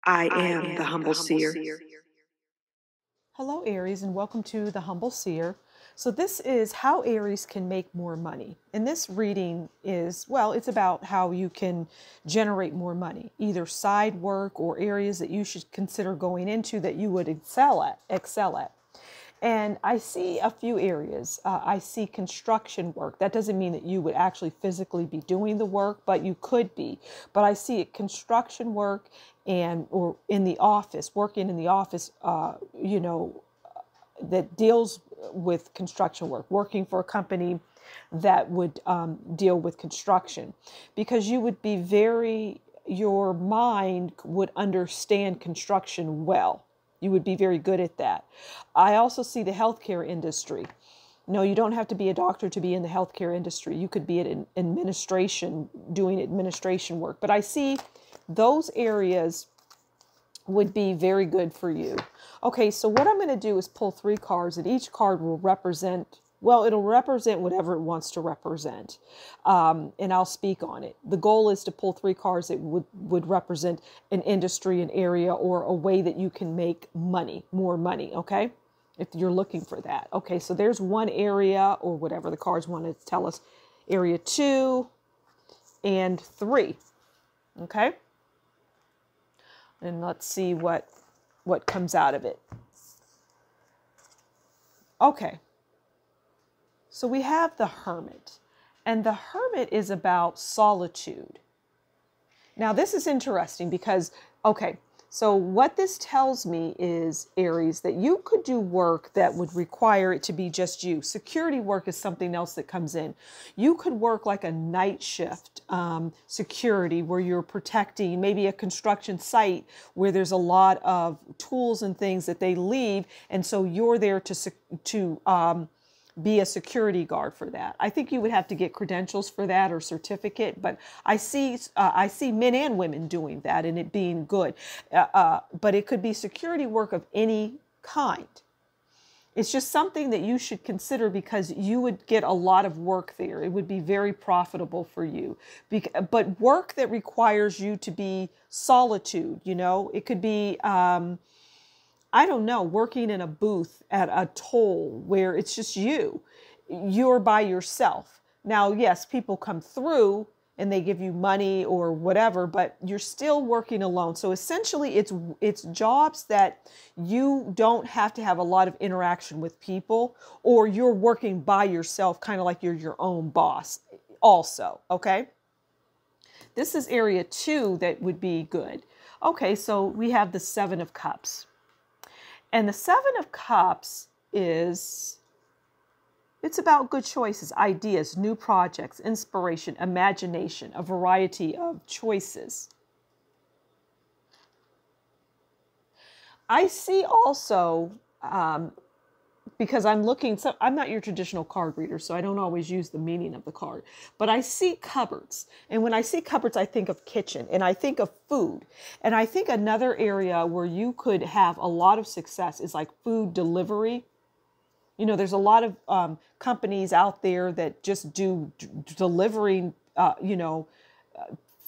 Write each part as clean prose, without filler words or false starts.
I am the Humble Seer. Hello, Aries, and welcome to the Humble Seer. So this is how Aries can make more money. And this reading is, well, it's about how you can generate more money, either side work or areas that you should consider going into that you would excel at. And I see a few areas. I see construction work. That doesn't mean that you would actually physically be doing the work, but you could be. But I see it construction work or in the office, working in the office, that deals with construction work, working for a company that would deal with construction, because you would be your mind would understand construction well. You would be very good at that. I also see the healthcare industry. No, you don't have to be a doctor to be in the healthcare industry. You could be in administration, doing administration work. But I see those areas would be very good for you. Okay, so what I'm going to do is pull 3 cards, and each card will represent, well, it'll represent whatever it wants to represent, and I'll speak on it. The goal is to pull 3 cards that would represent an industry, an area, or a way that you can make money, more money, okay? If you're looking for that. Okay, so there's one area, or whatever the cards want to tell us, area 2 and 3, okay? And let's see what comes out of it. Okay. So we have the Hermit, and the Hermit is about solitude. Now this is interesting because, okay, so what this tells me is, Aries, that you could do work that would require it to be just you. Security work is something else that comes in. You could work like a night shift security, where you're protecting maybe a construction site where there's a lot of tools and things that they leave, and so you're there to be a security guard for that. I think you would have to get credentials for that or certificate, but I see men and women doing that and it being good. But it could be security work of any kind. It's just something that you should consider because you would get a lot of work there. It would be very profitable for you. But work that requires you to be solitude, it could be I don't know, working in a booth at a toll where it's just you're by yourself. Now, yes, people come through and they give you money or whatever, but you're still working alone. So essentially it's jobs that you don't have to have a lot of interaction with people, or you're working by yourself, kind of like you're your own boss also, okay? This is area 2 that would be good. Okay, so we have the 7 of Cups. And the 7 of Cups it's about good choices, ideas, new projects, inspiration, imagination, a variety of choices. I see also, because I'm not your traditional card reader, so I don't always use the meaning of the card, but I see cupboards. And when I see cupboards, I think of kitchen and I think of food. And I think another area where you could have a lot of success is like food delivery. There's a lot of companies out there that just do delivering,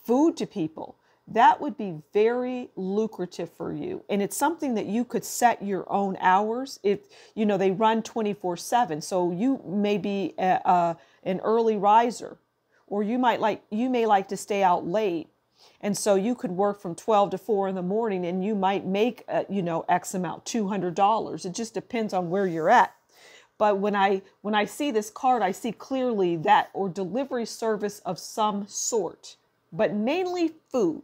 food to people. That would be very lucrative for you. And it's something that you could set your own hours. If, they run 24/7. So you may be an early riser, or you may like to stay out late. And so you could work from 12 to 4 in the morning and you might make, X amount, $200. It just depends on where you're at. But when I see this card, I see clearly that, or delivery service of some sort, but mainly food.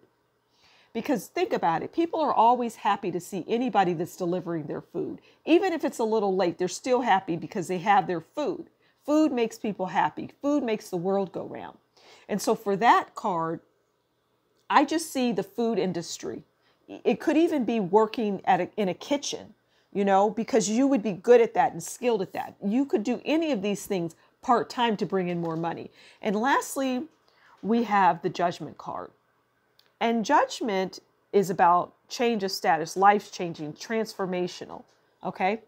Because think about it, people are always happy to see anybody that's delivering their food. Even if it's a little late, they're still happy because they have their food. Food makes people happy. Food makes the world go round. And so for that card, I just see the food industry. It could even be working in a kitchen, because you would be good at that and skilled at that. You could do any of these things part-time to bring in more money. And lastly, we have the Judgment card. And Judgment is about change of status, life-changing, transformational, okay?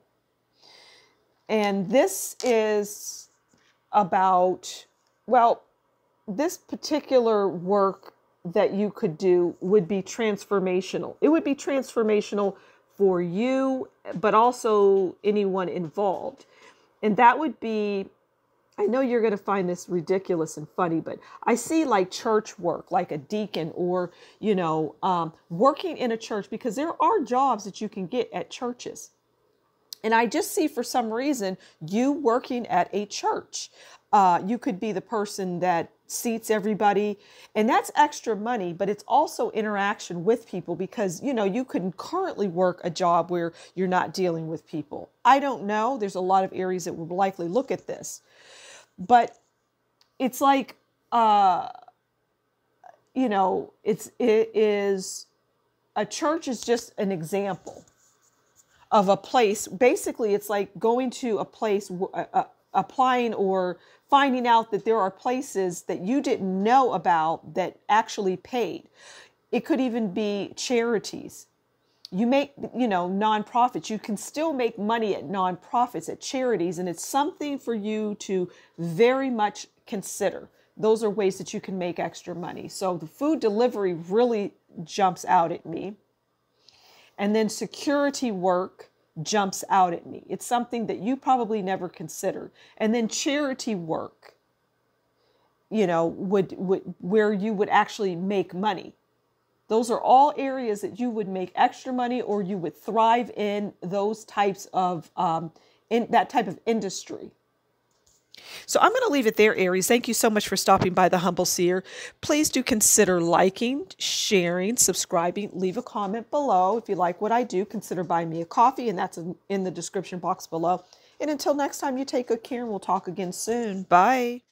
And this is about, well, this particular work that you could do would be transformational. It would be transformational for you, but also anyone involved. And that would be, I know you're going to find this ridiculous and funny, but I see like church work, like a deacon or, working in a church, because there are jobs that you can get at churches. And I just see for some reason you working at a church. You could be the person that seats everybody, and that's extra money, but it's also interaction with people, because, you can currently work a job where you're not dealing with people. I don't know. There's a lot of Aries that would likely look at this, but it's like, it is, a church is just an example of a place. Basically, it's like going to a place, applying or finding out that there are places that you didn't know about that actually paid. It could even be charities. You make, nonprofits. You can still make money at nonprofits, at charities, and it's something for you to very much consider. Those are ways that you can make extra money. So the food delivery really jumps out at me. And then security work jumps out at me. It's something that you probably never considered. And then charity work, would where you would actually make money. Those are all areas that you would make extra money, or you would thrive in those types of, in that type of industry. So I'm going to leave it there, Aries. Thank you so much for stopping by the Humble Seer. Please do consider liking, sharing, subscribing. Leave a comment below. If you like what I do, consider buying me a coffee, and that's in the description box below. And until next time, you take good care, and we'll talk again soon. Bye.